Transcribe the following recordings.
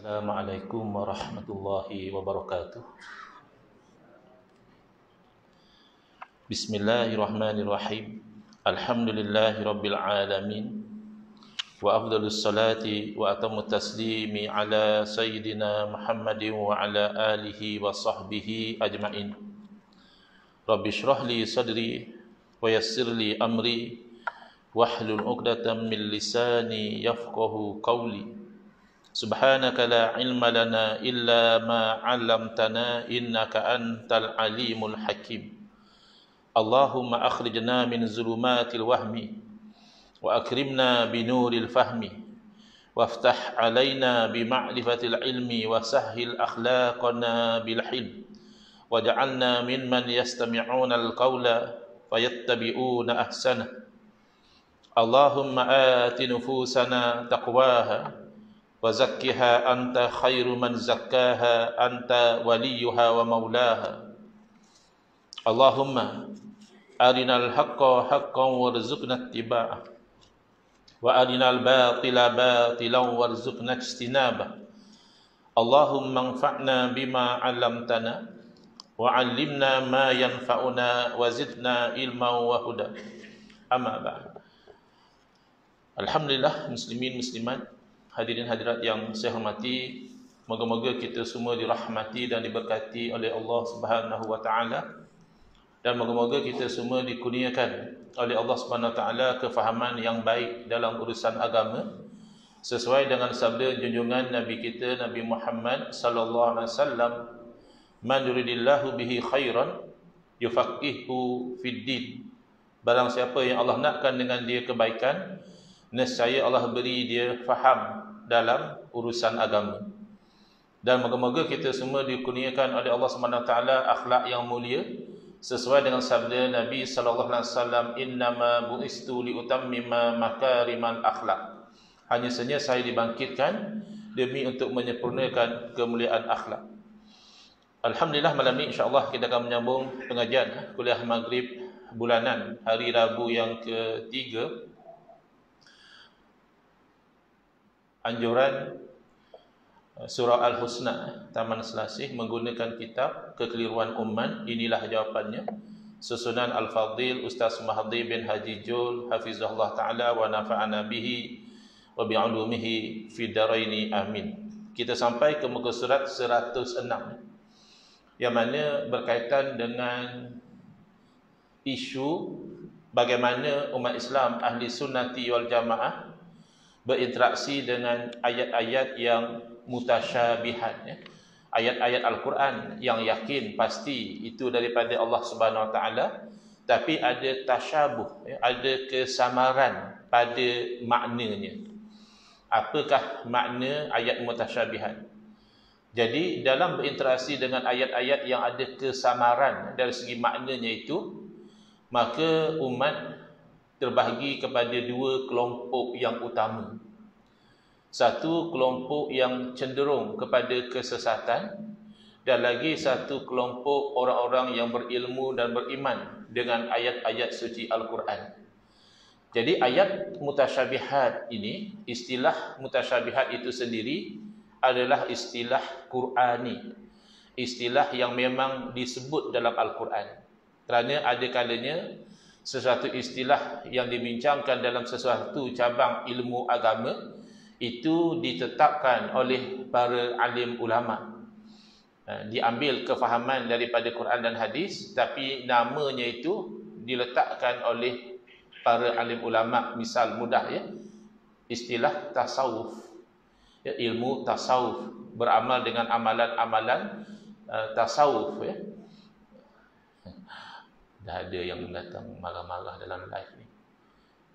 Assalamualaikum warahmatullahi wabarakatuh. Bismillahirrahmanirrahim. Alhamdulillahi rabbil alamin. Wa afdalus salati wa atamut taslimi ala sayyidina Muhammadin wa ala alihi wa sahbihi ajma'in. Rabbi shrah li sadri wa yassir li amri wahlul 'uqdatam min lisani yafqahu qawli. Subhanaka la ilma lana illa ma 'allamtana innaka antal alimul hakim. Allahumma akhrijna min zulumatil wahmi wa akrimna binuril fahmi waftah alaina bima'rifatil ilmi wa sahhil akhlaqana bil hilm waj'alna mimman yastami'una al-qawla fayattabi'una ahsana. Allahumma ati nufusana taqwaha wa zakkiha anta khairu man zakkaha anta waliyuha wa maulaha. Allahumma arinal haqqa haqqan warzuqna ittiba'ah wa arinal batila batilan warzuqna ijtinabah. Allahumma anfa'na bima 'allamtana wa 'allimna ma yanfa'una wa zidna ilman wa huda. Amma ba'd. Alhamdulillah, muslimin muslimat, hadirin hadirat yang saya hormati, moga-moga kita semua dirahmati dan diberkati oleh Allah Subhanahu wa taala, dan moga-moga kita semua dikurniakan oleh Allah Subhanahu wa taala kefahaman yang baik dalam urusan agama sesuai dengan sabda junjungan Nabi kita Nabi Muhammad sallallahu alaihi wasallam, man yuridillahu bihi khairan yufaqihu fid din. Barang siapa yang Allah nakkan dengan dia kebaikan, nescaya Allah beri dia faham dalam urusan agama. Dan moga-moga kita semua dikurniakan oleh Allah SWT akhlak yang mulia sesuai dengan sabda Nabi sallallahu alaihi wasallam, innama bu'istu liutammima makarimal akhlak. Hanya saja saya dibangkitkan demi untuk menyempurnakan kemuliaan akhlak. Alhamdulillah, malam ini insya-Allah kita akan menyambung pengajian kuliah maghrib bulanan hari Rabu yang ketiga anjuran surah Al-Husna Taman Selasih menggunakan kitab Kekeliruan Umman. Inilah jawapannya, susunan Al-Fadhil Ustaz Mahdi bin Haji Jul hafizahullah ta'ala wa nafa'ana bihi wa bi'ulumihi fi daraini amin. Kita sampai ke muka surat 106 yang mana berkaitan dengan isu bagaimana umat Islam ahli sunnati wal jamaah berinteraksi dengan ayat-ayat yang mutasyabihat, ya. Ayat-ayat Al-Quran yang yakin pasti itu daripada Allah Subhanahu Wa Taala, tapi ada tasyabuh, ya, ada kesamaran pada maknanya. Apakah makna ayat mutasyabihat? Jadi dalam berinteraksi dengan ayat-ayat yang ada kesamaran dari segi maknanya itu, maka umat terbahagi kepada dua kelompok yang utama. Satu kelompok yang cenderung kepada kesesatan, dan lagi satu kelompok orang-orang yang berilmu dan beriman dengan ayat-ayat suci Al-Quran. Jadi ayat mutasyabihat ini, istilah mutasyabihat itu sendiri adalah istilah Qur'ani, istilah yang memang disebut dalam Al-Quran. Kerana ada kalanya sesuatu istilah yang dibincangkan dalam sesuatu cabang ilmu agama itu ditetapkan oleh para alim ulama. Diambil kefahaman daripada Quran dan hadis, tapi namanya itu diletakkan oleh para alim ulama. Misal mudah, ya, istilah tasawuf, ya, ilmu tasawuf, beramal dengan amalan-amalan tasawuf, ya. Dah ada yang datang marah-marah dalam live ni.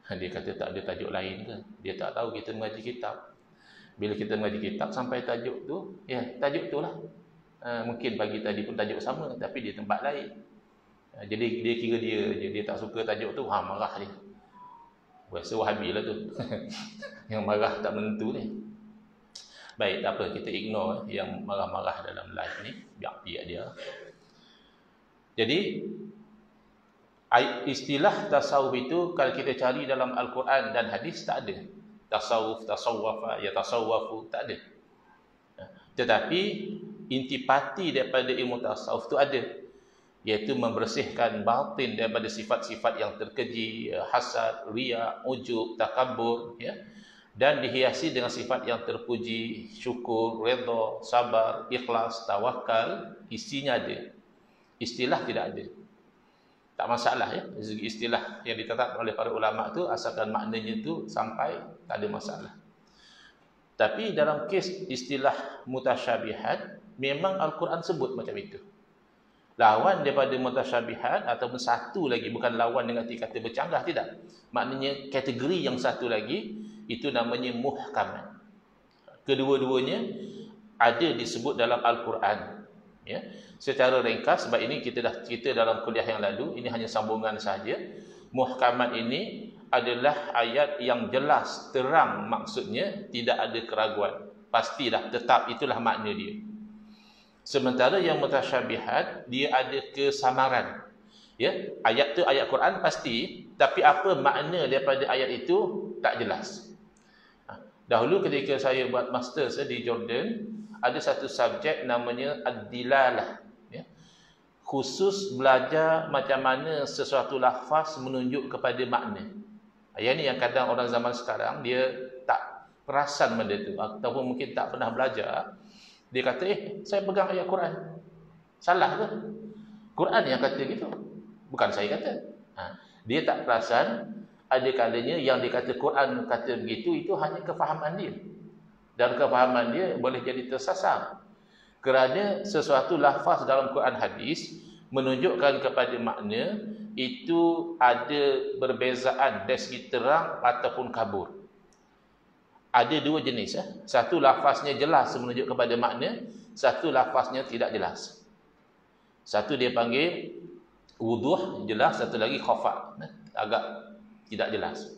Dia kata tak ada tajuk lain ke? Dia tak tahu kita mengaji kitab. Bila kita mengaji kitab sampai tajuk tu, ya, tajuk tu lah. Mungkin pagi tadi pun tajuk sama, tapi dia tempat lain. Jadi dia kira dia tak suka tajuk tu, marah dia. Rasa Wahabi lah tu. Yang marah tak menentu ni. Baik, tak apa, kita ignore yang marah-marah dalam live ni. Biar dia. Jadi istilah tasawuf itu kalau kita cari dalam Al-Quran dan hadis tak ada. Tasawuf, tasawwafa, ya tasawwafu, tak ada. Tetapi intipati daripada ilmu tasawuf itu ada, iaitu membersihkan batin daripada sifat-sifat yang terkeji, hasad, riya, ujub, takabur, ya, dan dihiasi dengan sifat yang terpuji, syukur, redha, sabar, ikhlas, tawakal. Isinya ada, istilah tidak ada. Tak masalah, ya, dari segi istilah yang ditetapkan oleh para ulama tu, asalkan maknanya tu sampai, tak ada masalah. Tapi dalam kes istilah mutasyabihat, memang Al-Quran sebut macam itu. Lawan daripada mutasyabihat, ataupun satu lagi, bukan lawan dengan arti kata bercanggah, tidak. Maknanya kategori yang satu lagi, itu namanya muhkamat. Kedua-duanya ada disebut dalam Al-Quran. Ya. Secara ringkas, sebab ini kita dah cerita dalam kuliah yang lalu, ini hanya sambungan sahaja. Muhkamat ini adalah ayat yang jelas, terang maksudnya, tidak ada keraguan. Pastilah, tetap, itulah makna dia. Sementara yang mutasyabihat, dia ada kesamaran. Ya, ayat tu ayat Quran pasti, tapi apa makna daripada ayat itu tak jelas. Dahulu ketika saya buat master di Jordan, ada satu subjek namanya ad-dilalah, ya. Khusus belajar macam mana sesuatu lafaz menunjuk kepada makna. Yang ni yang kadang orang zaman sekarang dia tak perasan benda tu, ataupun mungkin tak pernah belajar. Dia kata, saya pegang ayat Quran. Salah ke? Quran yang kata gitu, bukan saya kata. Dia tak perasan, ada kalanya yang dikata Quran kata begitu, itu hanya kefahaman dia. Dan kefahaman dia boleh jadi tersasar. Kerana sesuatu lafaz dalam Quran hadis menunjukkan kepada makna, itu ada perbezaan dari segi terang ataupun kabur. Ada dua jenis. Satu lafaznya jelas menunjuk kepada makna, satu lafaznya tidak jelas. Satu dia panggil wuduh, jelas, satu lagi khafa, agak tidak jelas.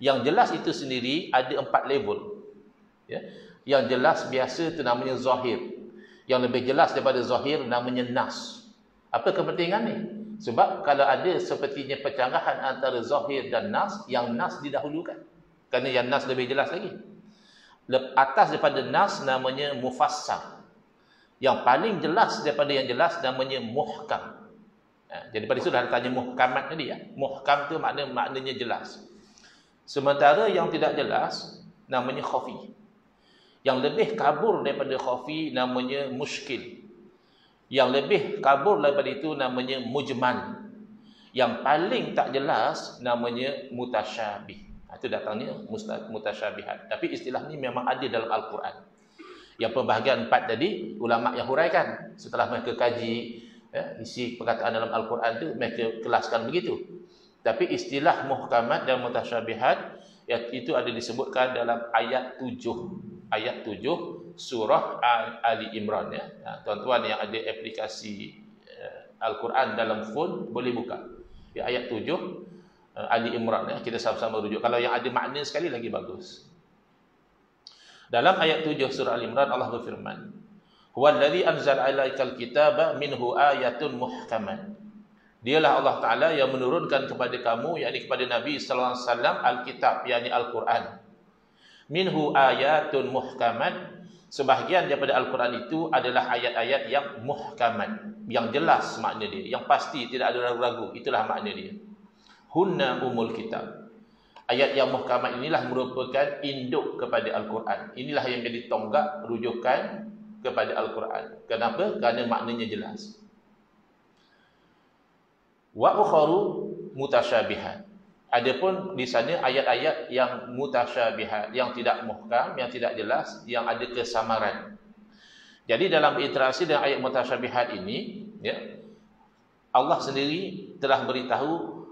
Yang jelas itu sendiri ada 4 level. Ya. Yang jelas biasa itu namanya zahir. Yang lebih jelas daripada zahir namanya nas. Apa kepentingan ni? Sebab kalau ada sepertinya percanggahan antara zahir dan nas, yang nas didahulukan. Kerana yang nas lebih jelas lagi. Atas daripada nas namanya mufassar. Yang paling jelas daripada yang jelas namanya muhkam. Jadi pada itu dah tanya muhkamat tadi, ya. Muhkam tu maknanya jelas. Sementara yang tidak jelas namanya khafi. Yang lebih kabur daripada khafi namanya muskil. Yang lebih kabur daripada itu namanya mujmal. Yang paling tak jelas namanya mutasyabih. Itu datangnya mutasyabihat. Tapi istilah ni memang ada dalam Al-Quran. Yang pembahagian 4 tadi, ulama yang huraikan. Setelah mereka kaji, ya, isi perkataan dalam Al-Quran tu, mereka kelaskan begitu. Tapi istilah muhkamat dan mutasyabihat, ya, itu ada disebutkan dalam ayat 7. Ayat 7 surah Ali Imran, ya. Tuan-tuan yang ada aplikasi Al-Quran dalam phone boleh buka. Ya, ayat 7 Ali Imran, ya. Kita sama-sama rujuk. Kalau yang ada makna sekali lagi bagus. Dalam ayat 7 surah Ali Imran, Allah berfirman, "Huwallazi anzala 'alaikal kitaba minhu ayatun muhkamat." Dialah Allah Taala yang menurunkan kepada kamu, yakni kepada Nabi sallallahu alaihi wasallam, Alkitab, yakni Al-Quran. Minhu ayatun muhkamat. Sebahagian daripada Al-Quran itu adalah ayat-ayat yang muhkamat, yang jelas makna dia, yang pasti, tidak ada ragu-ragu. Itulah makna dia. Hunna umul kitab. Ayat yang muhkamat inilah merupakan induk kepada Al-Quran. Inilah yang jadi tonggak rujukan kepada Al-Quran. Kenapa? Kerana maknanya jelas. Wa ukharu mutasyabihat. Adapun di sana ayat-ayat yang mutasyabihat, yang tidak muhkam, yang tidak jelas, yang ada kesamaran. Jadi dalam interaksi dengan ayat mutasyabihat ini, ya, Allah sendiri telah beritahu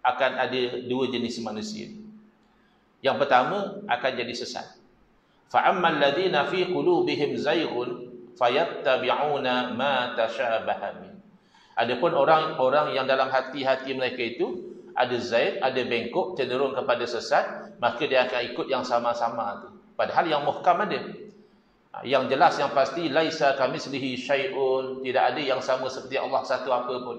akan ada 2 jenis manusia. Yang pertama akan jadi sesat. Fa ammal ladzina fi qulubihim zayghun fayattabi'una ma tashabaha min. Adapun orang-orang yang dalam hati-hati mereka itu ada zaid, ada bengkok, cenderung kepada sesat, maka dia akan ikut yang sama-sama tu. Padahal yang muhkam ada. Yang jelas, yang pasti, laisa kamitslihi syai'un, tidak ada yang sama seperti Allah satu apa pun.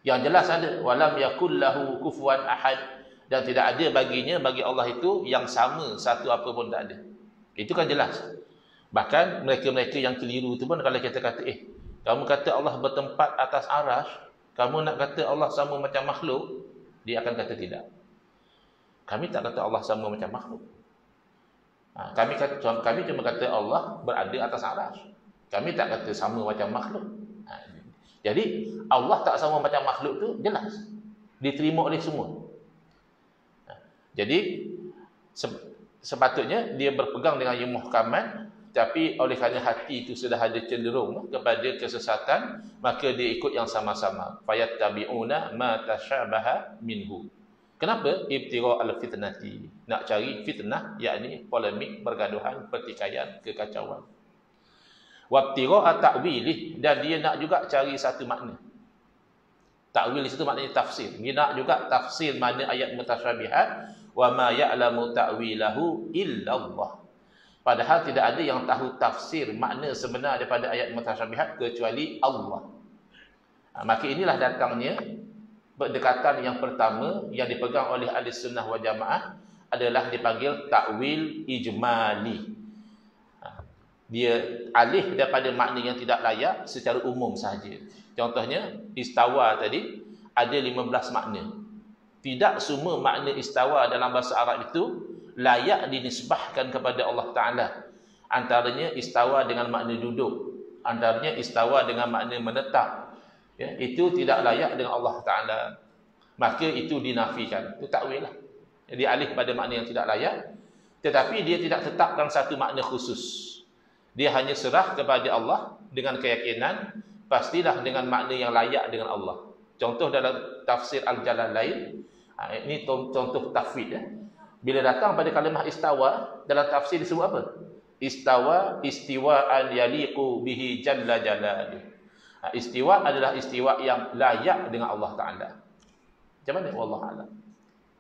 Yang jelas ada, walam yakul lahu kufuwan ahad, dan tidak ada baginya, bagi Allah itu yang sama satu apa pun tak ada. Itu kan jelas. Bahkan mereka-mereka yang keliru tu pun kalau kita kata, kamu kata Allah bertempat atas arasy, kamu nak kata Allah sama macam makhluk, dia akan kata tidak. Kami tak kata Allah sama macam makhluk. Kami cuma kata Allah berada atas arasy. Kami tak kata sama macam makhluk. Jadi Allah tak sama macam makhluk tu jelas diterima oleh semua. Jadi sepatutnya dia berpegang dengan yang muhkamat, tapi oleh kerana hati itu sudah ada cenderung kepada kesesatan, maka dia ikut yang sama-sama. Fayattabi'una ma tashabaha minhu. Kenapa? Ibtigha al-fitnati. Nak cari fitnah, yakni polemik, pergaduhan, pertikaian, kekacauan. Wabtigha ta'wilih, dan dia nak juga cari satu makna. Ta'wil itu maknanya tafsir. Dia nak juga tafsir makna ayat mutasyabihat. Wa ma ya'lamu ta'wilahu illa Allah. Padahal tidak ada yang tahu tafsir makna sebenar daripada ayat mutasyabihat kecuali Allah. Maka inilah datangnya pendekatan yang pertama yang dipegang oleh ahli sunnah wal jamaah adalah dipanggil ta'wil ijmali. Dia alih daripada makna yang tidak layak secara umum sahaja. Contohnya, istawa tadi ada 15 makna. Tidak semua makna istawa dalam bahasa Arab itu layak dinisbahkan kepada Allah Ta'ala. Antaranya istawa dengan makna duduk. Antaranya istawa dengan makna menetap. Ya, itu tidak layak dengan Allah Ta'ala. Maka itu dinafikan. Itu takwil lah. Jadi alih pada makna yang tidak layak. Tetapi dia tidak tetapkan satu makna khusus. Dia hanya serah kepada Allah dengan keyakinan pastilah dengan makna yang layak dengan Allah. Contoh dalam tafsir Al-Jalalain, ini contoh tafwid ya. Bila datang pada kalimah istawa, dalam tafsir disebut apa? Istawa istiwa'an yaliqu bihi jalla jalaluh. Istiwa adalah istiwa yang layak dengan Allah Ta'ala. Macam mana? Wallahu a'lam.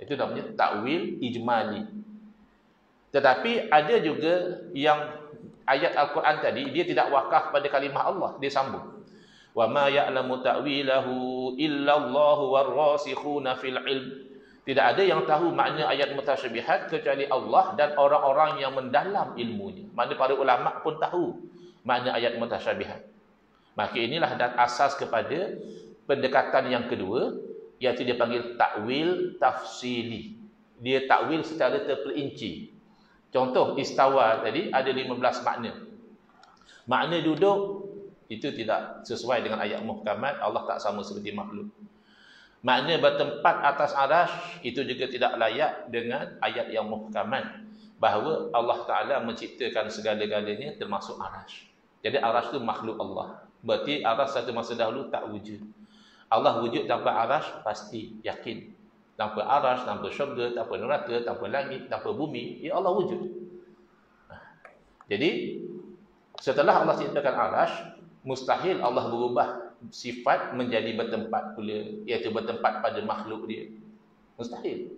Itu namanya ta'wil ijmali. Tetapi ada juga yang ayat Al-Quran tadi, dia tidak wakaf pada kalimah Allah, dia sambung. Wa ma ya'lamu ta'wilahu illallahu warrasikhuna fil ilm. Tidak ada yang tahu makna ayat mutasyabihat kecuali Allah dan orang-orang yang mendalam ilmunya. Makna para ulama pun tahu makna ayat mutasyabihat. Maka inilah asas kepada pendekatan yang kedua, iaitu dia panggil takwil tafsili. Dia takwil secara terperinci. Contoh istawa tadi ada 15 makna. Makna duduk itu tidak sesuai dengan ayat muhkamat, Allah tak sama seperti makhluk. Makna bertempat atas arasy itu juga tidak layak dengan ayat yang muhkamat, bahawa Allah Ta'ala menciptakan segala-galanya termasuk arasy. Jadi arasy itu makhluk Allah. Berarti arasy satu masa dahulu tak wujud. Allah wujud tanpa arasy pasti, yakin. Tanpa arasy, tanpa syurga, tanpa neraka, tanpa langit, tanpa bumi, ya Allah wujud. Jadi setelah Allah ciptakan arasy, mustahil Allah berubah sifat menjadi bertempat pula, iaitu bertempat pada makhluk dia. Mustahil.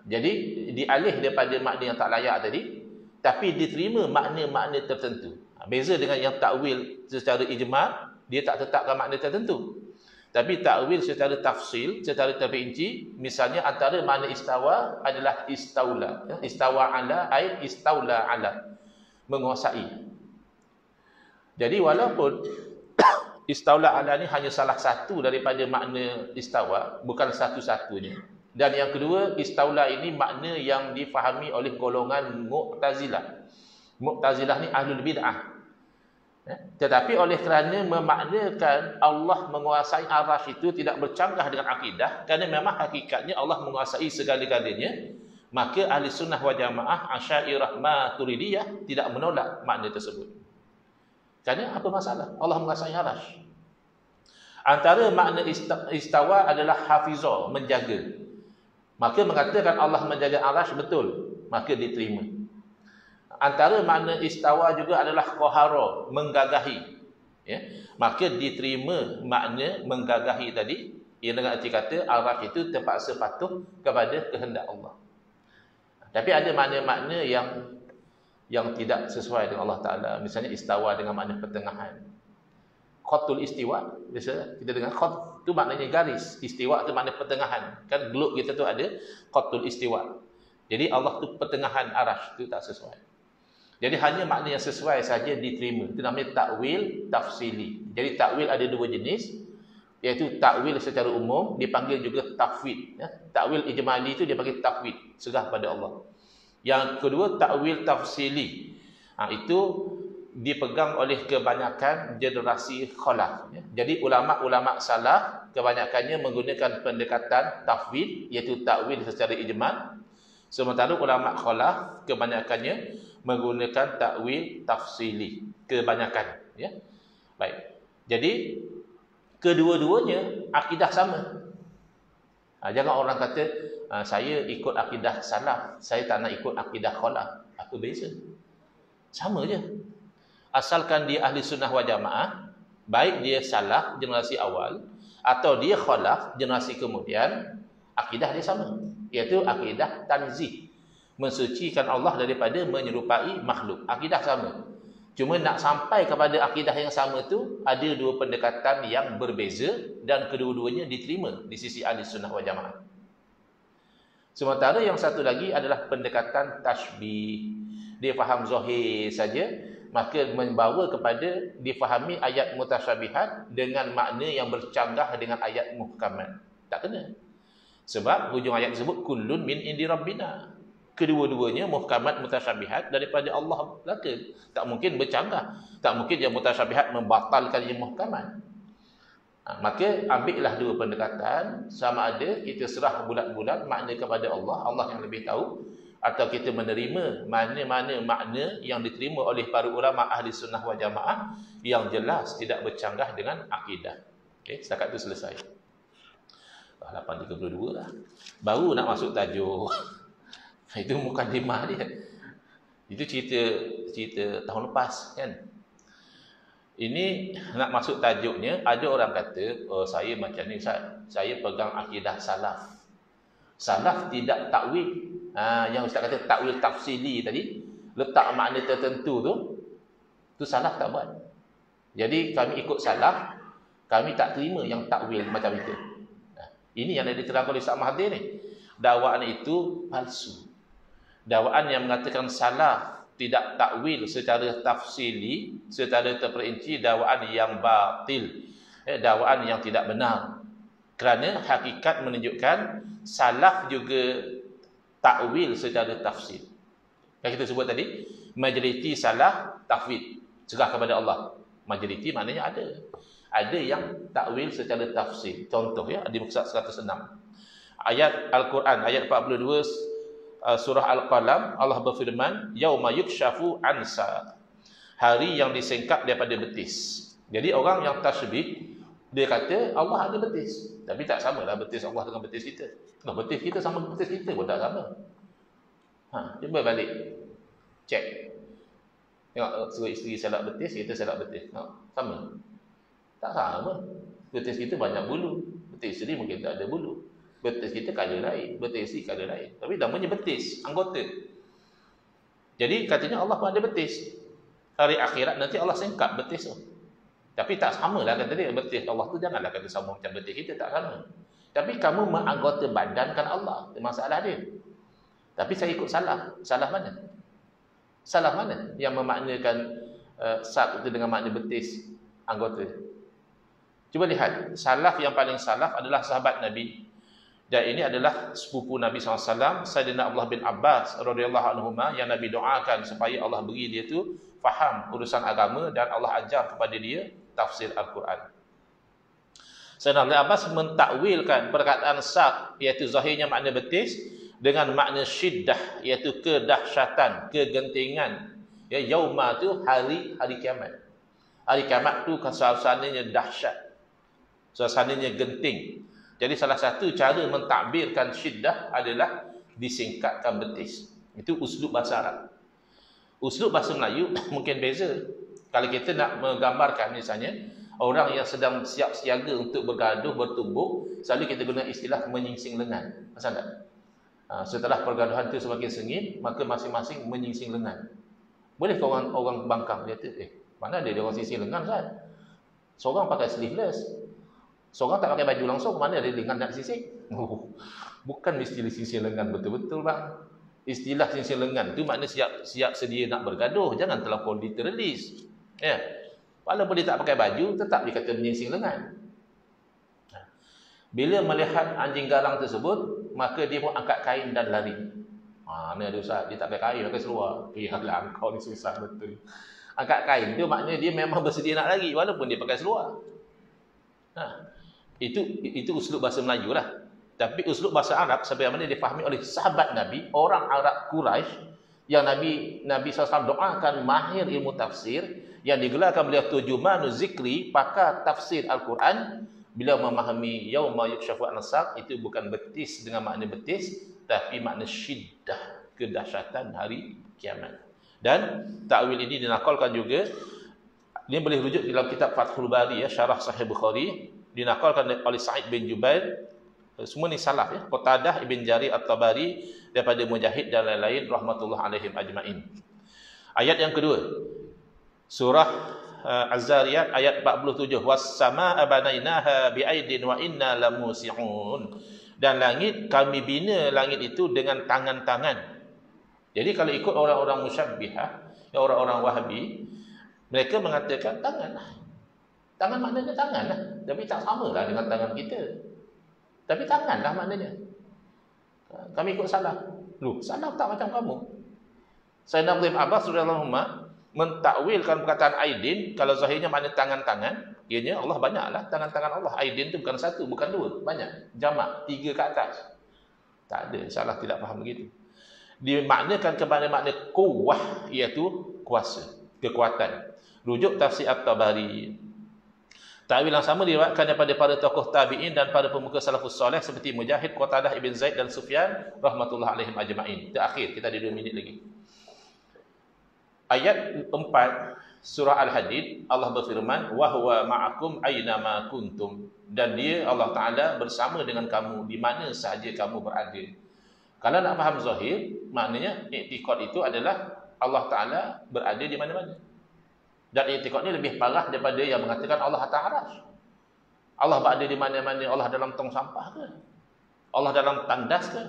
Jadi dialih daripada makna yang tak layak tadi, tapi diterima makna-makna tertentu. Beza dengan yang takwil secara ijma', dia tak tetapkan makna tertentu. Tapi takwil secara tafsil, secara terperinci, misalnya antara makna istawa adalah istaula. Istawa ala ay istaula ala, menguasai. Jadi walaupun istaula ala ni hanya salah satu daripada makna istawa, bukan satu-satunya. Dan yang kedua, istaula ini makna yang difahami oleh golongan Mu'tazilah. Mu'tazilah ni ahlul bid'ah. Tetapi oleh kerana memaknakan Allah menguasai arasy itu tidak bercanggah dengan akidah, kerana memang hakikatnya Allah menguasai segala-galanya, maka ahli sunnah wal jamaah Asy'ariyah Maturidiyah tidak menolak makna tersebut. Kerana apa masalah? Allah menguasai arasy. Antara makna istawa adalah hafizah, menjaga. Maka mengatakan Allah menjaga arasy betul, maka diterima. Antara makna istawa juga adalah qahara, menggagahi. Ya, maka diterima makna menggagahi tadi, ia dengan arti kata arasy itu terpaksa patuh kepada kehendak Allah. Tapi ada makna-makna yang tidak sesuai dengan Allah Ta'ala. Misalnya istawa dengan makna pertengahan. Khatul istiwa, biasa kita dengar khat itu maknanya garis, istiwa itu makna pertengahan. Kan globe kita tu ada khatul istiwa. Jadi Allah tu pertengahan arasy, itu tak sesuai. Jadi hanya makna yang sesuai saja diterima. Itu namanya takwil tafsili. Jadi takwil ada dua jenis, iaitu takwil secara umum dipanggil juga tafwid, ya. Takwil ijmali itu dia panggil tafwid, serah pada Allah. Yang kedua takwil tafsili. Itu dipegang oleh kebanyakan generasi khalaf, ya. Jadi ulama-ulama salaf kebanyakannya menggunakan pendekatan tafwid, iaitu takwil secara ijmal. Sementara ulama khalaf kebanyakannya menggunakan takwil tafsili, kebanyakan, ya. Baik. Jadi kedua-duanya akidah sama. Jangan orang kata saya ikut akidah salaf, saya tak nak ikut akidah khalaf. Apa beza? Sama je. Asalkan dia ahli sunnah wal jamaah, baik dia salaf generasi awal atau dia khalaf generasi kemudian, akidah dia sama, iaitu akidah tanzih, mensucikan Allah daripada menyerupai makhluk. Akidah sama. Cuma nak sampai kepada akidah yang sama tu ada dua pendekatan yang berbeza dan kedua-duanya diterima di sisi ahli sunnah wal jamaah. Sementara yang satu lagi adalah pendekatan tashbih. Dia faham zahir saja, maka membawa kepada difahami ayat mutasyabihat dengan makna yang bercanggah dengan ayat muhkamat. Tak kena. Sebab hujung ayat tersebut kullun min indi rabbina. Kedua-duanya muhkamat mutasyabihat daripada Allah belaka. Tak mungkin bercanggah. Tak mungkin yang mutasyabihat membatalkan yang muhkamat. Maka ambillah dua pendekatan, sama ada kita serah bulat-bulat makna kepada Allah, Allah yang lebih tahu, atau kita menerima mana-mana makna yang diterima oleh para ulama ahli sunnah wal jamaah yang jelas tidak bercanggah dengan akidah. Okey, setakat itu selesai. 8.32 lah. Baru nak masuk tajuk. Itu mukadimah dia. Itu cerita tahun lepas kan. Ini nak masuk tajuknya, ada orang kata, oh saya macam ni Ustaz, saya pegang akidah salaf. Salaf tidak takwil. Yang Ustaz kata takwil tafsili tadi, letak makna tertentu tu salaf tak buat. Jadi kami ikut salaf, kami tak terima yang takwil macam itu. Ini yang diterangkan oleh Ustaz Mahathir ni. Dakwaan itu palsu. Dakwaan yang mengatakan salaf tidak takwil secara tafsili, secara terperinci, dakwaan yang batil, dakwaan yang tidak benar. Kerana hakikat menunjukkan salaf juga takwil secara tafsir. Yang kita sebut tadi, majoriti salah tafwid, serah kepada Allah. Majoriti maknanya ada. Ada yang takwil secara tafsir. Contoh ya, di muka 106. Ayat Al-Quran, ayat 42 surah Al-Qalam, Allah berfirman, yauma yukshafu ansa. Hari yang disingkap daripada betis. Jadi orang yang tasybih, dia kata Allah ada betis. Tapi tak samalah betis Allah dengan betis kita. Betis kita sama betis kita pun tak sama. Cuba balik. Cek. Tengok suruh isteri selak betis, kita selak betis. Sama? Tak sama. Betis kita banyak bulu. Betis isteri mungkin tak ada bulu. Betis kita colour lain. Betis isteri colour lain. Tapi namanya betis, anggota. Jadi katanya Allah pun ada betis. Hari akhirat nanti Allah singkap betis tu. Tapi tak samalah kata dia, betis Allah tu janganlah kata sama macam betis kita, tak sama. Tapi kamu menganggota badankan Allah, itu masalah dia. Tapi saya ikut salah. Salah mana? Salah mana yang memaknakan sab itu dengan makna betis anggota? Cuba lihat, salaf yang paling salaf adalah sahabat Nabi. Dan ini adalah sepupu Nabi SAW, Sayyidina Abdullah bin Abbas radhiyallahu anhuma, yang Nabi doakan supaya Allah beri dia tu faham urusan agama dan Allah ajar kepada dia tafsir Al-Quran. Sayyidina Abdullah Abbas mentakwilkan perkataan sab, iaitu zahirnya makna betis, dengan makna syiddah, iaitu kedahsyatan, kegentingan. Ya, yauma tu hari kiamat. Hari kiamat tu suasananya dahsyat, suasananya genting. Jadi salah satu cara mentakbirkan syiddah adalah disingkatkan betis. Itu uslub bahasa Arab. Uslub bahasa Melayu mungkin beza. Kalau kita nak menggambarkan misalnya orang yang sedang siap siaga untuk bergaduh, bertumbuk, selalu kita guna istilah menyingsing lengan. Pasal tak? Setelah pergaduhan itu semakin sengit, maka masing-masing menyingsing lengan. Boleh ke orang bangkang dia kata, mana ada dia orang singsing lengan kan? Seorang pakai sleeveless, seorang tak pakai baju langsung, mana ada lengan nak sising? Bukan mesti singsing lengan betul-betul bang. Istilah singsing lengan tu makna siap sedia nak bergaduh, jangan terlampau literalis. Ya. Walaupun dia tak pakai baju, tetap dia kata menyingsing lengan. Bila melihat anjing garang tersebut, maka dia pun angkat kain dan lari. Ni ada ustaz, dia tak pakai kain, pakai seluar. Lah, kau ni susah betul. Angkat kain tu maknanya dia memang bersedia nak lari walaupun dia pakai seluar. Itu uslub bahasa Melayu lah. Tapi uslub bahasa Arab sampai mana difahami oleh sahabat Nabi, orang Arab Quraisy yang Nabi SAW doakan mahir ilmu tafsir, yang digelarkan beliau turjumanu zikri, pakar tafsir Al-Quran. Beliau memahami yauma yukshafu an-saq itu bukan betis dengan makna betis, tapi makna syiddah, kedahsyatan hari kiamat. Dan takwil ini dinakalkan juga, ini boleh rujuk dalam kitab Fathul Bari ya, syarah Sahih Bukhari, dinakalkan oleh Sa'id bin Jubair. Semua ni salaf ya. Qatadah Ibn Jarir At-Tabari daripada Mujahid dan lain-lain rahmatullah alaihim ajma'in. Ayat yang kedua, surah Az-Zariyat ayat 47, was-samaa'a banainaha bi'aidin wa inna lamusi'un. Dan langit kami bina langit itu dengan tangan-tangan. Jadi kalau ikut orang-orang musyabbihah, orang-orang Wahabi, mereka mengatakan tangan. Tangan maknanya tangan lah. Tapi tak samalah dengan tangan kita. Tapi tangan lah maknanya. Kami ikut salaf. Loh, salaf tak macam kamu. Sayyidina Ibn Abbas radhiyallahu anhu mentakwilkan perkataan aidin, kalau zahirnya makna tangan-tangan, ianya Allah banyaklah tangan-tangan Allah. Aidin tu bukan satu, bukan dua, banyak. Jamak, 3 ke atas. Tak ada, salah tidak faham begitu. Dimaknakan kepada makna kuwah, iaitu kuasa, kekuatan. Rujuk tafsir At-Tabari. Takwil yang sama diriwayatkan daripada para tokoh tabi'in dan para pemuka salafus soleh seperti Mujahid, Qatadah Ibn Zaid dan Sufyan rahmatullah alaihim ajma'in. Terakhir, kita ada 2 minit lagi. Ayat 4 surah Al-Hadid, Allah berfirman, wa huwa ma'akum aina ma kuntum, dan dia Allah Taala bersama dengan kamu di mana sahaja kamu berada. Kalau nak faham zahir, maknanya i'tiqad itu adalah Allah Taala berada di mana-mana. Dan i'tiqad ni lebih parah daripada yang mengatakan Allah atas arasy. Allah berada di mana-mana, Allah dalam tong sampah ke? Allah dalam tandas ke?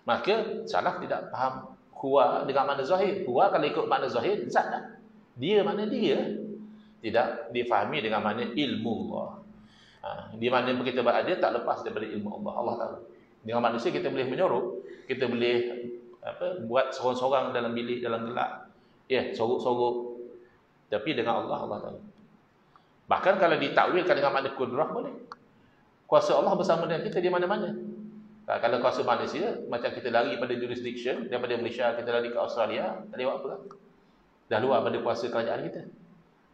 Maka salaf tidak faham huwa dengan makna zahir. Huwa kalau ikut makna zahir, zat lah. Dia mana dia. Tidak difahami dengan makna ilmu Allah. Di mana kita berada tak lepas daripada ilmu Allah. Allah tahu. Dengan manusia kita boleh menyorok, kita boleh buat sorang-sorang dalam bilik, dalam gelap. Sorok-sorok. Tapi dengan Allah, Allah tahu. Bahkan kalau ditakwilkan dengan makna kudrah boleh. Kuasa Allah bersama dengan kita di mana-mana. Kalau kuasa manusia, macam kita lari pada jurisdiction, daripada Malaysia kita lari ke Australia, tak ada buat apa lah. Dah luar pada kuasa kerajaan kita.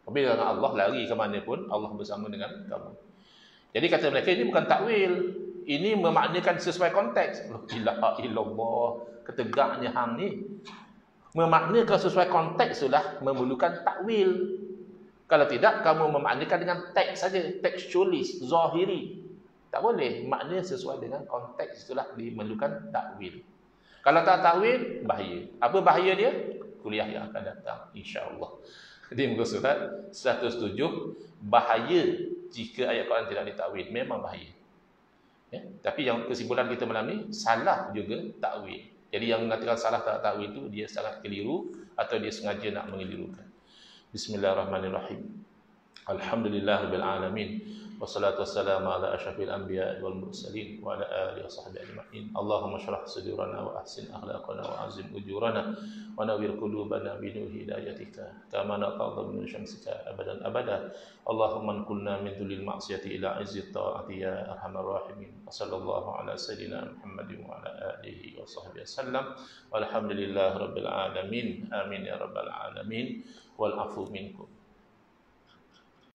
Tapi dengan Allah lari ke mana pun, Allah bersama dengan kamu. Jadi kata mereka, ini bukan takwil. Ini memaknakan sesuai konteks. Ilaha illallah, ketegaknya hang ni. Memaknakan sesuai konteks itulah memerlukan takwil. Kalau tidak, kamu memaknakan dengan teks saja, tekstualis, zahiri. Tak boleh. Makna sesuai dengan konteks itulah dimerlukan takwil. Kalau tak takwil, bahaya. Apa bahaya dia? Kuliah yang akan datang, insya-Allah. Di muka surat 107, bahaya jika ayat Quran tidak ditakwil. Memang bahaya. Ya? Tapi yang kesimpulan kita malam ni, salah juga takwil. Jadi yang mengatakan salah tak takwil itu, dia sangat keliru atau dia sengaja nak mengelirukan. Bismillahirrahmanirrahim. Alhamdulillahirabbil alamin. Wassalatu wassalamu ala asyrafil anbiya wal mursalin wa ala alihi washabbihi ajma'in. Allahumma shrah sudurana wa ahsin akhlaqana wa azim ujurana wa nawwir qulubana bi nur hidayatika kama natadha min syamsika abadan abada. Allahumma anqulna min dhulil ma'siyati ila izzi ta'ati ya arhamar rahimin. Wa sallallahu ala sayidina Muhammadin wa ala alihi wa sahbihi wasallam. Walhamdulillahirabbil alamin. Amin ya rabbal alamin. Wal afu minkum.